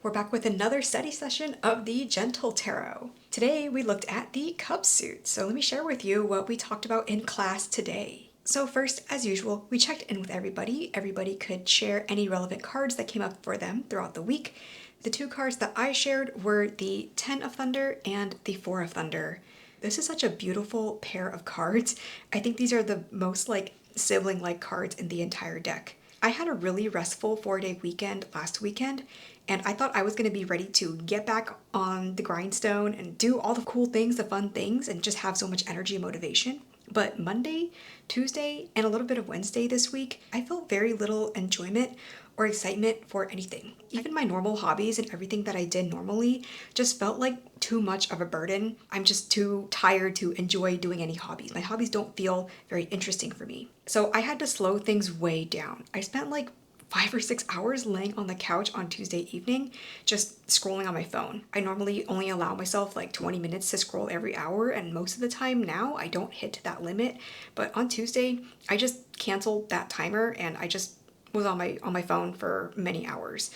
We're back with another study session of the Gentle Tarot. Today we looked at the Cup suit, so let me share with you what we talked about in class today. So first, as usual, we checked in with everybody. Everybody could share any relevant cards that came up for them throughout the week. The two cards that I shared were the Ten of Thunder and the Four of Thunder. This is such a beautiful pair of cards. I think these are the most sibling-like cards in the entire deck. I had a really restful 4-day weekend last weekend, and I thought I was going to be ready to get back on the grindstone and do all the cool things, the fun things, and just have so much energy and motivation. But Monday, Tuesday, and a little bit of Wednesday this week, I felt very little enjoyment or excitement for anything. Even my normal hobbies and everything that I did normally just felt like too much of a burden. I'm just too tired to enjoy doing any hobbies. My hobbies don't feel very interesting for me. So I had to slow things way down. I spent like 5 or 6 hours laying on the couch on Tuesday evening, just scrolling on my phone. I normally only allow myself like 20 minutes to scroll every hour, and most of the time now I don't hit that limit. But on Tuesday, I just canceled that timer and I just was on my phone for many hours,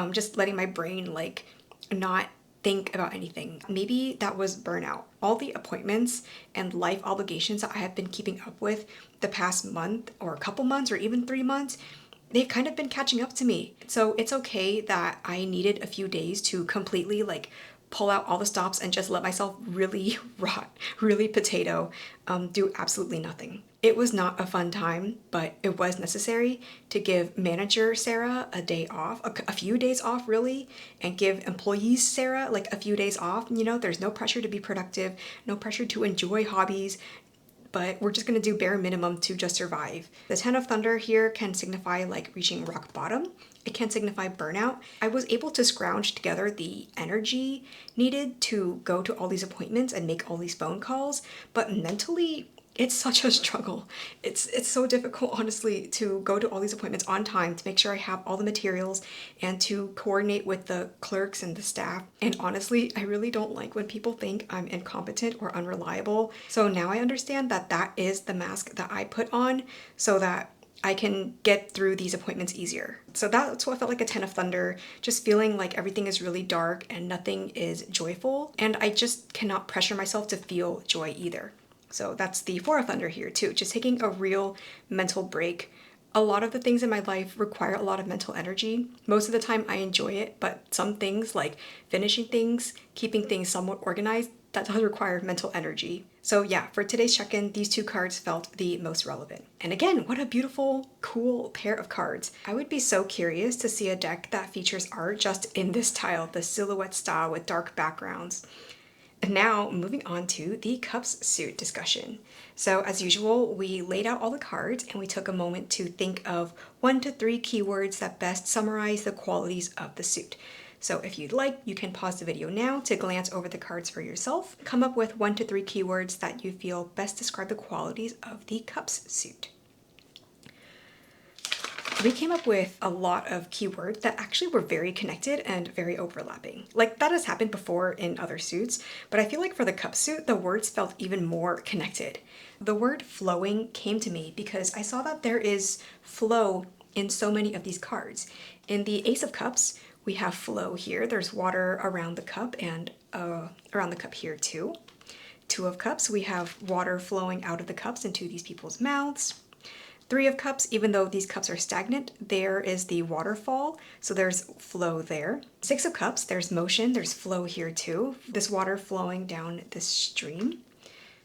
just letting my brain not think about anything. Maybe that was burnout. All the appointments and life obligations that I have been keeping up with the past month or a couple months or even 3 months, they've kind of been catching up to me. So it's okay that I needed a few days to completely pull out all the stops and just let myself really rot, really potato, do absolutely nothing. It was not a fun time, but it was necessary to give manager Sarah a day off, a few days off really, and give employees Sarah a few days off. You know, there's no pressure to be productive, no pressure to enjoy hobbies, but we're just going to do bare minimum to just survive. The Ten of Thunder here can signify reaching rock bottom. It can signify burnout. I was able to scrounge together the energy needed to go to all these appointments and make all these phone calls, but mentally, it's such a struggle. It's so difficult, honestly, to go to all these appointments on time, to make sure I have all the materials, and to coordinate with the clerks and the staff. And honestly, I really don't like when people think I'm incompetent or unreliable. So now I understand that that is the mask that I put on so that I can get through these appointments easier. So that's what felt like a Ten of Thunder, just feeling like everything is really dark and nothing is joyful. And I just cannot pressure myself to feel joy either. So that's the Four of Thunder here too, just taking a real mental break. A lot of the things in my life require a lot of mental energy. Most of the time I enjoy it, but some things like finishing things, keeping things somewhat organized, that does require mental energy. So yeah, for today's check-in, these two cards felt the most relevant. And again, what a beautiful, cool pair of cards. I would be so curious to see a deck that features art just in this style, the silhouette style with dark backgrounds. And now, moving on to the Cups suit discussion. So as usual, we laid out all the cards and we took a moment to think of 1 to 3 keywords that best summarize the qualities of the suit. So if you'd like, you can pause the video now to glance over the cards for yourself. Come up with 1 to 3 keywords that you feel best describe the qualities of the Cups suit. We came up with a lot of keywords that actually were very connected and very overlapping. That has happened before in other suits, but I feel like for the Cup suit, the words felt even more connected. The word flowing came to me because I saw that there is flow in so many of these cards. In the Ace of Cups, we have flow here. There's water around the cup and around the cup here too. Two of Cups, we have water flowing out of the cups into these people's mouths. 3 of Cups, even though these cups are stagnant, there is the waterfall, so there's flow there. 6 of Cups, there's motion, there's flow here too, this water flowing down this stream.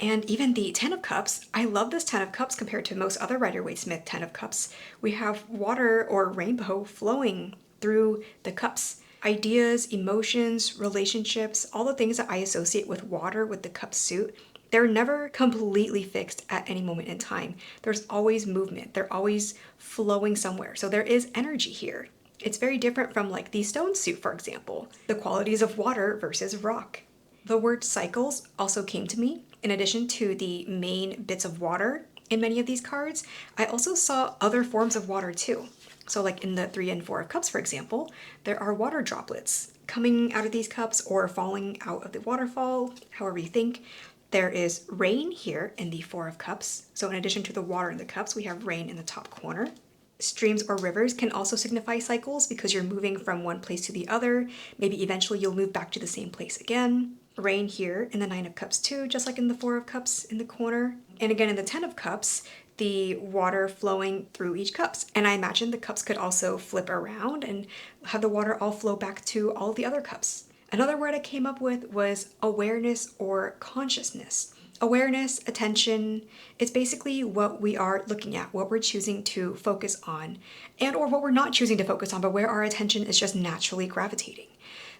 And even the 10 of Cups, I love this 10 of Cups compared to most other Rider-Waite-Smith 10 of Cups. We have water or rainbow flowing through the cups. Ideas, emotions, relationships, all the things that I associate with water with the Cup suit, they're never completely fixed at any moment in time. There's always movement. They're always flowing somewhere. So there is energy here. It's very different from the stone suit, for example. The qualities of water versus rock. The word cycles also came to me. In addition to the main bits of water in many of these cards, I also saw other forms of water too. So in the 3 and 4 of Cups, for example, there are water droplets coming out of these cups or falling out of the waterfall, however you think. There is rain here in the 4 of Cups. So in addition to the water in the cups, we have rain in the top corner. Streams or rivers can also signify cycles because you're moving from one place to the other. Maybe eventually you'll move back to the same place again. Rain here in the Nine of Cups too, just like in the Four of Cups in the corner. And again in the Ten of Cups, the water flowing through each cups. And I imagine the cups could also flip around and have the water all flow back to all the other cups. Another word I came up with was awareness or consciousness. Awareness, attention, it's basically what we are looking at, what we're choosing to focus on, and or what we're not choosing to focus on, but where our attention is just naturally gravitating.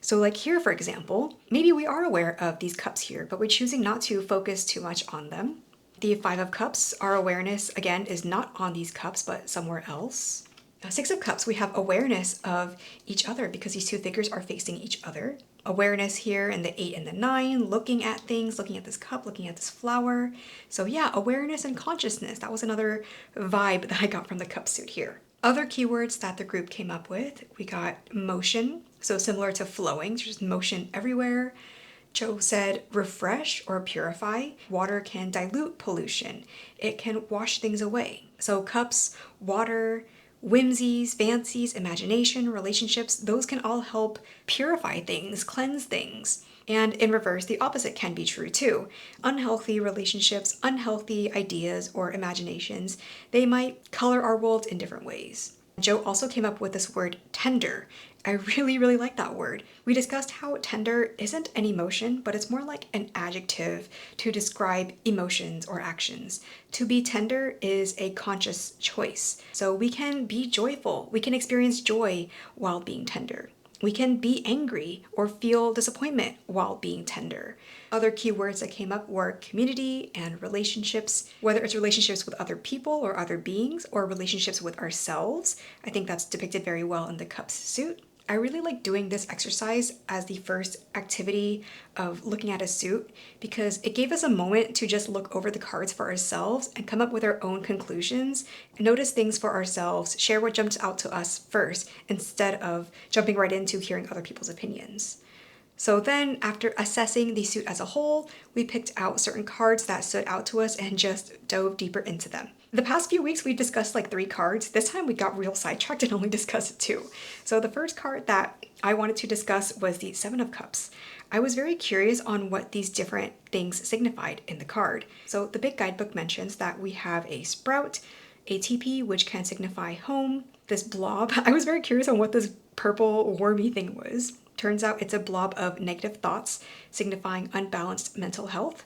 So like here, for example, maybe we are aware of these cups here, but we're choosing not to focus too much on them. The Five of Cups, our awareness, again, is not on these cups, but somewhere else. Six of Cups, we have awareness of each other because these two figures are facing each other. Awareness here in the 8 and the 9, looking at things, looking at this cup, looking at this flower. So yeah, awareness and consciousness. That was another vibe that I got from the cup suit here. Other keywords that the group came up with, we got motion, so similar to flowing, so just motion everywhere. Joe said refresh or purify. Water can dilute pollution. It can wash things away. So cups, water, whimsies, fancies, imagination, relationships, those can all help purify things, cleanse things. And in reverse, the opposite can be true too. Unhealthy relationships, unhealthy ideas or imaginations, they might color our world in different ways. Joe also came up with this word tender. I really like that word. We discussed how tender isn't an emotion, but it's more like an adjective to describe emotions or actions. To be tender is a conscious choice. So we can be joyful. We can experience joy while being tender. We can be angry or feel disappointment while being tender. Other keywords that came up were community and relationships, whether it's relationships with other people or other beings or relationships with ourselves. I think that's depicted very well in the Cups suit. I really like doing this exercise as the first activity of looking at a suit because it gave us a moment to just look over the cards for ourselves and come up with our own conclusions, and notice things for ourselves, share what jumped out to us first instead of jumping right into hearing other people's opinions. So then, after assessing the suit as a whole, we picked out certain cards that stood out to us and just dove deeper into them. The past few weeks, we discussed like 3 cards. This time we got real sidetracked and only discussed 2. So the first card that I wanted to discuss was the Seven of Cups. I was very curious on what these different things signified in the card. So the big guidebook mentions that we have a sprout, a teepee, which can signify home, this blob. I was very curious on what this purple wormy thing was. Turns out it's a blob of negative thoughts, signifying unbalanced mental health.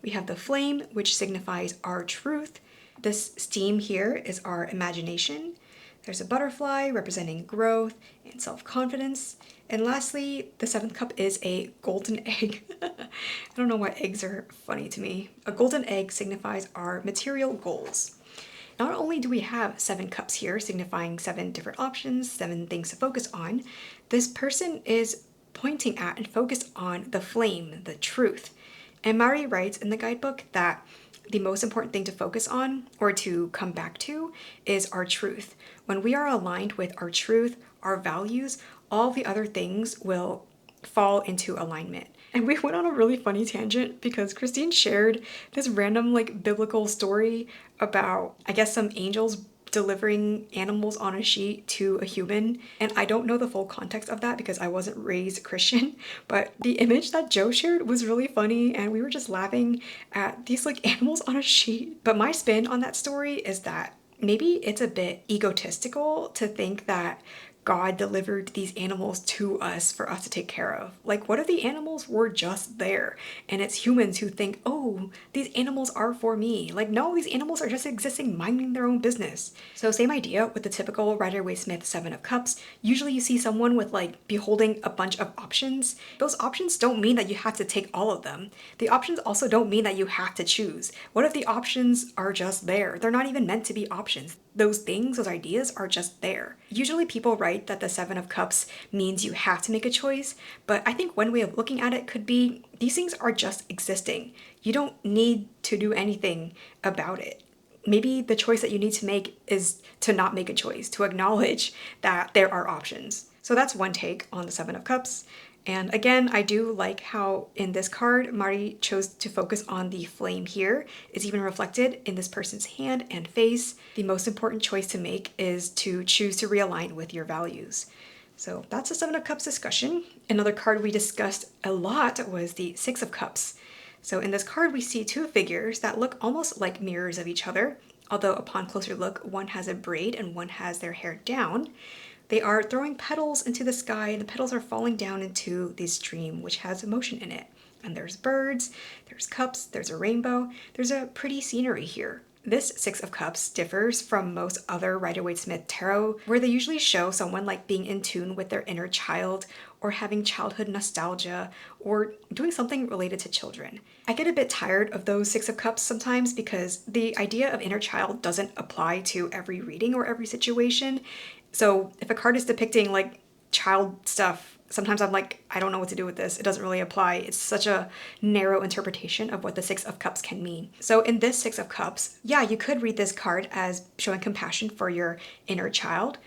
We have the flame, which signifies our truth. This steam here is our imagination. There's a butterfly representing growth and self-confidence. And lastly, the 7th cup is a golden egg. I don't know why eggs are funny to me. A golden egg signifies our material goals. Not only do we have 7 cups here, signifying 7 different options, 7 things to focus on, this person is pointing at and focused on the flame, the truth. And Mari writes in the guidebook that the most important thing to focus on or to come back to is our truth. When we are aligned with our truth, our values, all the other things will fall into alignment. And we went on a really funny tangent because Christine shared this random like biblical story about, I guess, some angels delivering animals on a sheet to a human. And I don't know the full context of that because I wasn't raised Christian, but the image that Joe shared was really funny and we were just laughing at these like animals on a sheet. But my spin on that story is that maybe it's a bit egotistical to think that God delivered these animals to us for us to take care of. Like, what if the animals were just there and it's humans who think, oh, these animals are for me? Like, no, these animals are just existing, minding their own business. So same idea with the typical Rider-Waite-Smith 7 of Cups. Usually you see someone with like beholding a bunch of options. Those options don't mean that you have to take all of them. The options also don't mean that you have to choose. What if the options are just there? They're not even meant to be options. Those things, those ideas are just there. Usually people write that the 7 of Cups means you have to make a choice, but I think one way of looking at it could be these things are just existing. You don't need to do anything about it. Maybe the choice that you need to make is to not make a choice, to acknowledge that there are options. So that's one take on the Seven of Cups. And again, I do like how in this card, Mari chose to focus on the flame here. It's even reflected in this person's hand and face. The most important choice to make is to choose to realign with your values. So that's the Seven of Cups discussion. Another card we discussed a lot was the Six of Cups. So in this card, we see two figures that look almost like mirrors of each other, although upon closer look, one has a braid and one has their hair down. They are throwing petals into the sky, and the petals are falling down into the stream, which has motion in it. And there's birds, there's cups, there's a rainbow, there's a pretty scenery here. This Six of Cups differs from most other Rider-Waite-Smith tarot, where they usually show someone like being in tune with their inner child, or having childhood nostalgia, or doing something related to children. I get a bit tired of those Six of Cups sometimes because the idea of inner child doesn't apply to every reading or every situation. So if a card is depicting like child stuff, sometimes I'm like, I don't know what to do with this. It doesn't really apply. It's such a narrow interpretation of what the Six of Cups can mean. So in this Six of Cups, yeah, you could read this card as showing compassion for your inner child,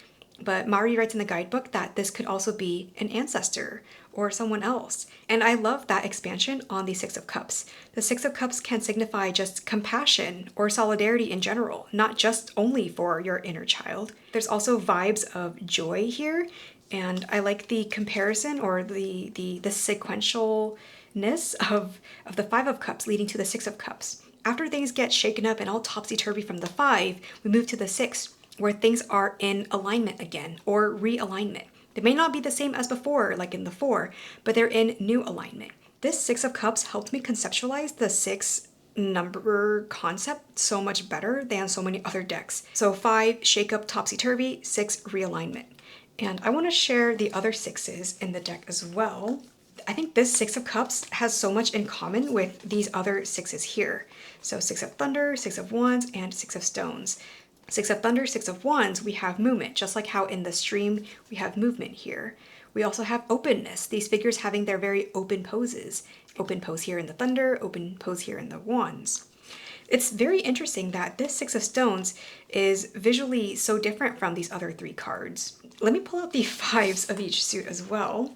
but Mari writes in the guidebook that this could also be an ancestor or someone else. And I love that expansion on the Six of Cups. The Six of Cups can signify just compassion or solidarity in general, not just only for your inner child. There's also vibes of joy here, and I like the comparison or the sequentialness of the Five of Cups leading to the Six of Cups. After things get shaken up and all topsy-turvy from the Five, we move to the Six, where things are in alignment again, or realignment. They may not be the same as before, like in the Four, but they're in new alignment. This Six of Cups helped me conceptualize the six number concept so much better than so many other decks. So 5, shake up, topsy-turvy, 6, realignment. And I want to share the other sixes in the deck as well. I think this Six of Cups has so much in common with these other sixes here. So Six of Thunder, Six of Wands, and Six of Stones. Six of Thunder, Six of Wands, we have movement, just like how in the stream we have movement here. We also have openness, these figures having their very open poses. Open pose here in the Thunder, open pose here in the Wands. It's very interesting that this Six of Stones is visually so different from these other 3 cards. Let me pull out the fives of each suit as well.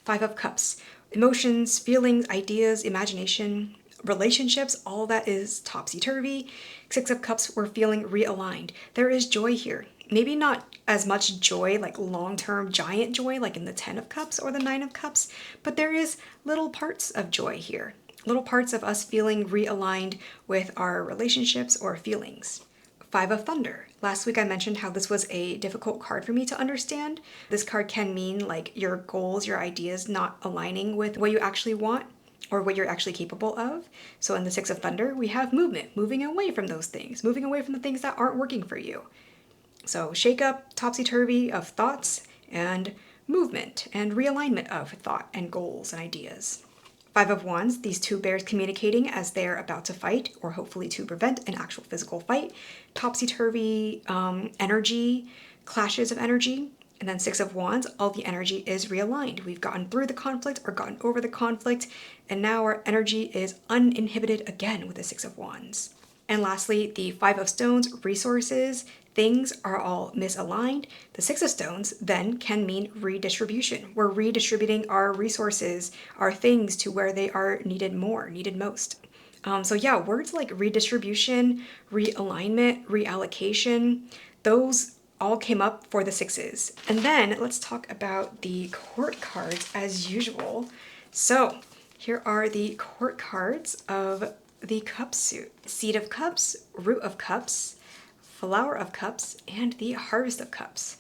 Five of Cups, emotions, feelings, ideas, imagination, relationships, all that is topsy-turvy. Six of Cups, we're feeling realigned. There is joy here. Maybe not as much joy, like long-term giant joy, like in the 10 of Cups or the 9 of Cups, but there is little parts of joy here. Little parts of us feeling realigned with our relationships or feelings. Five of Thunder. Last week I mentioned how this was a difficult card for me to understand. This card can mean like your goals, your ideas not aligning with what you actually want or what you're actually capable of. So in the Six of Thunder, we have movement, moving away from those things, moving away from the things that aren't working for you. So shake up, topsy-turvy of thoughts, and movement and realignment of thought and goals and ideas. Five of Wands, these two bears communicating as they're about to fight, or hopefully to prevent an actual physical fight. Topsy-turvy energy, clashes of energy. And then Six of Wands, all the energy is realigned. We've gotten through the conflict or gotten over the conflict, and now our energy is uninhibited again with the Six of Wands. And lastly, the Five of Stones, resources, things are all misaligned. The Six of Stones then can mean redistribution. We're redistributing our resources, our things to where they are needed more, needed most. So yeah, words like redistribution, realignment, reallocation, those all came up for the sixes. And then let's talk about the court cards as usual. So here are the court cards of the Cup suit. Seed of Cups, Root of Cups, Flower of Cups, and the Harvest of Cups.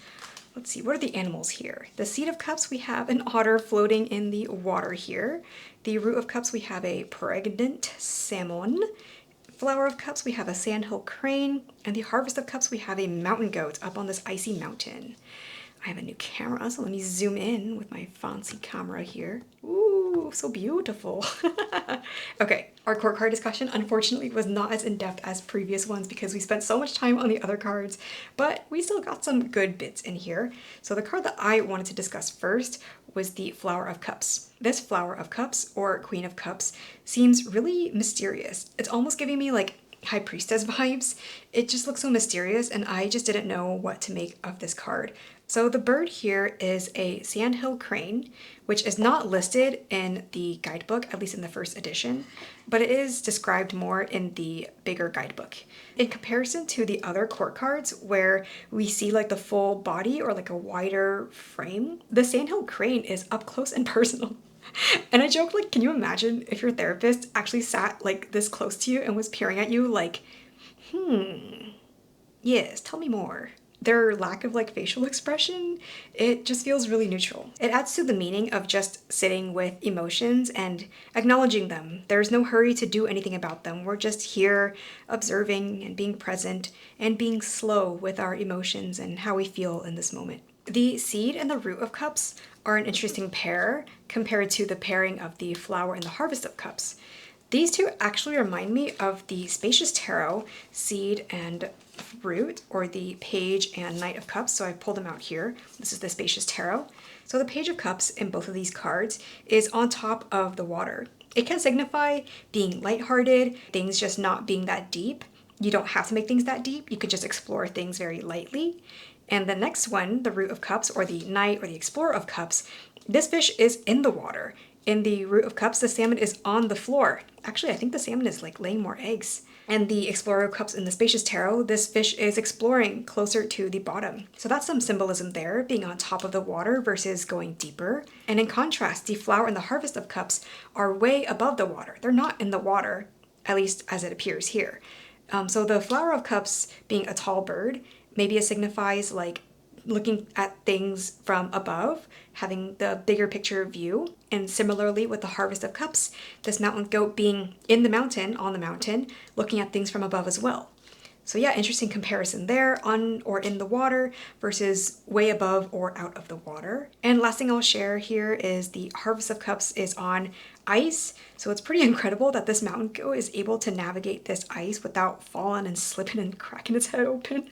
Let's see, what are the animals here? The Seed of Cups, we have an otter floating in the water here. The Root of Cups, we have a pregnant salmon. Flower of Cups, we have a sandhill crane. And the Harvest of Cups, we have a mountain goat up on this icy mountain. I have a new camera, so let me zoom in with my fancy camera here. Ooh, so beautiful. Okay, our court card discussion unfortunately was not as in-depth as previous ones because we spent so much time on the other cards, but we still got some good bits in here. So the card that I wanted to discuss first was the Flower of Cups. This Flower of Cups, or Queen of Cups, seems really mysterious. It's almost giving me like High Priestess vibes. It just looks so mysterious, and I just didn't know what to make of this card. So the bird here is a sandhill crane, which is not listed in the guidebook, at least in the first edition, but it is described more in the bigger guidebook. In comparison to the other court cards where we see like the full body or like a wider frame, the sandhill crane is up close and personal. And I joke, like, can you imagine if your therapist actually sat like this close to you and was peering at you like, yes, tell me more. Their lack of like facial expression, it just feels really neutral. It adds to the meaning of just sitting with emotions and acknowledging them. There's no hurry to do anything about them. We're just here observing and being present and being slow with our emotions and how we feel in this moment. The seed and the root of cups are an interesting pair compared to the pairing of the flower and the harvest of cups. These two actually remind me of the Spacious Tarot, seed and root, or the page and knight of cups. So I've pulled them out here. This is the Spacious Tarot. So the page of cups in both of these cards is on top of the water. It can signify being lighthearted, things just not being that deep. You don't have to make things that deep. You could just explore things very lightly. And the next one, the root of cups, or the knight or the explorer of cups, this fish is in the water. In the root of cups, the salmon is on the floor. Actually, I think the salmon is like laying more eggs. And the explorer of cups in the Spacious Tarot, this fish is exploring closer to the bottom. So that's some symbolism there, being on top of the water versus going deeper. And in contrast, the flower and the harvest of cups are way above the water. They're not in the water, at least as it appears here. So the flower of cups being a tall bird, maybe it signifies like looking at things from above, having the bigger picture view. And similarly with the harvest of cups, this mountain goat being in the mountain, on the mountain, looking at things from above as well. So yeah, interesting comparison there, on or in the water versus way above or out of the water. And last thing I'll share here is the harvest of cups is on ice. So it's pretty incredible that this mountain goat is able to navigate this ice without falling and slipping and cracking its head open.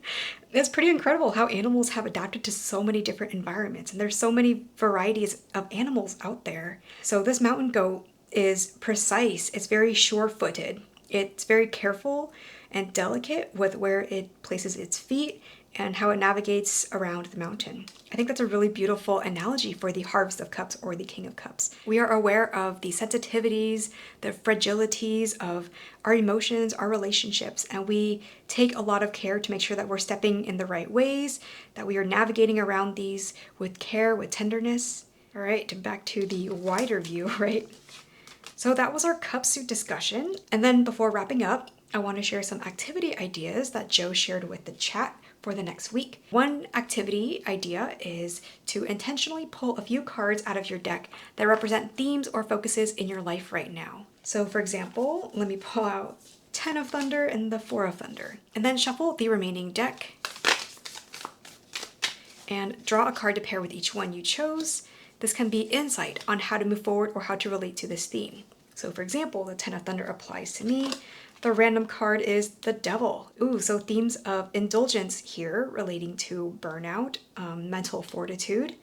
It's pretty incredible how animals have adapted to so many different environments, and there's so many varieties of animals out there. So this mountain goat is precise. It's very sure-footed. It's very careful and delicate with where it places its feet and how it navigates around the mountain. I think that's a really beautiful analogy for the harvest of cups or the king of cups. We are aware of the sensitivities, the fragilities of our emotions, our relationships, and we take a lot of care to make sure that we're stepping in the right ways, that we are navigating around these with care, with tenderness. All right, back to the wider view, right? So that was our cup suit discussion. And then before wrapping up, I want to share some activity ideas that Joe shared with the chat for the next week. One activity idea is to intentionally pull a few cards out of your deck that represent themes or focuses in your life right now. So for example, let me pull out 10 of Thunder and the 4 of Thunder, and then shuffle the remaining deck and draw a card to pair with each one you chose. This can be insight on how to move forward or how to relate to this theme. So for example, the 10 of Thunder applies to me. The random card is the Devil. Ooh, so themes of indulgence here relating to burnout, mental fortitude.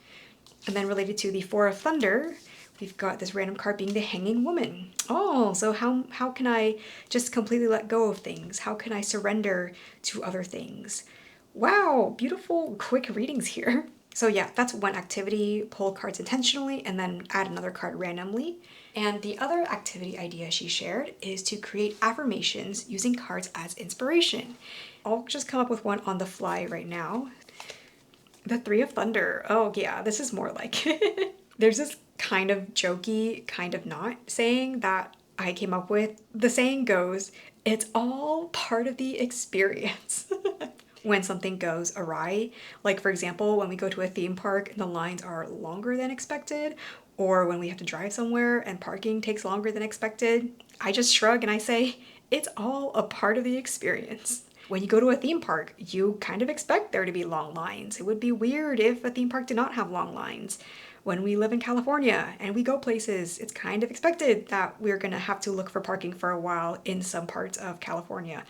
And then related to the 4 of Thunder, we've got this random card being the Hanging Woman. Oh, so how can I just completely let go of things? How can I surrender to other things? Wow, beautiful, quick readings here. So yeah, that's one activity, pull cards intentionally and then add another card randomly. And the other activity idea she shared is to create affirmations using cards as inspiration. I'll just come up with one on the fly right now. The 3 of Thunder. Oh yeah, this is more like it. There's this kind of jokey, kind of not saying that I came up with. The saying goes, it's all part of the experience. When something goes awry, like for example, when we go to a theme park and the lines are longer than expected, or when we have to drive somewhere and parking takes longer than expected, I just shrug and I say, it's all a part of the experience. When you go to a theme park, you kind of expect there to be long lines. It would be weird if a theme park did not have long lines. When we live in California and we go places, it's kind of expected that we're gonna have to look for parking for a while in some parts of California.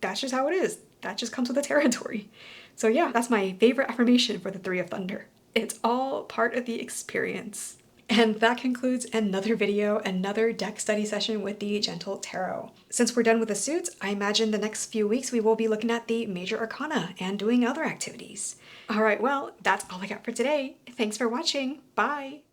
That's just how it is. That just comes with the territory. So yeah, that's my favorite affirmation for the 3 of Thunder. It's all part of the experience. And that concludes another video, another deck study session with the Gentle Tarot. Since we're done with the suits, I imagine the next few weeks we will be looking at the major arcana and doing other activities. All right, well, that's all I got for today. Thanks for watching. Bye.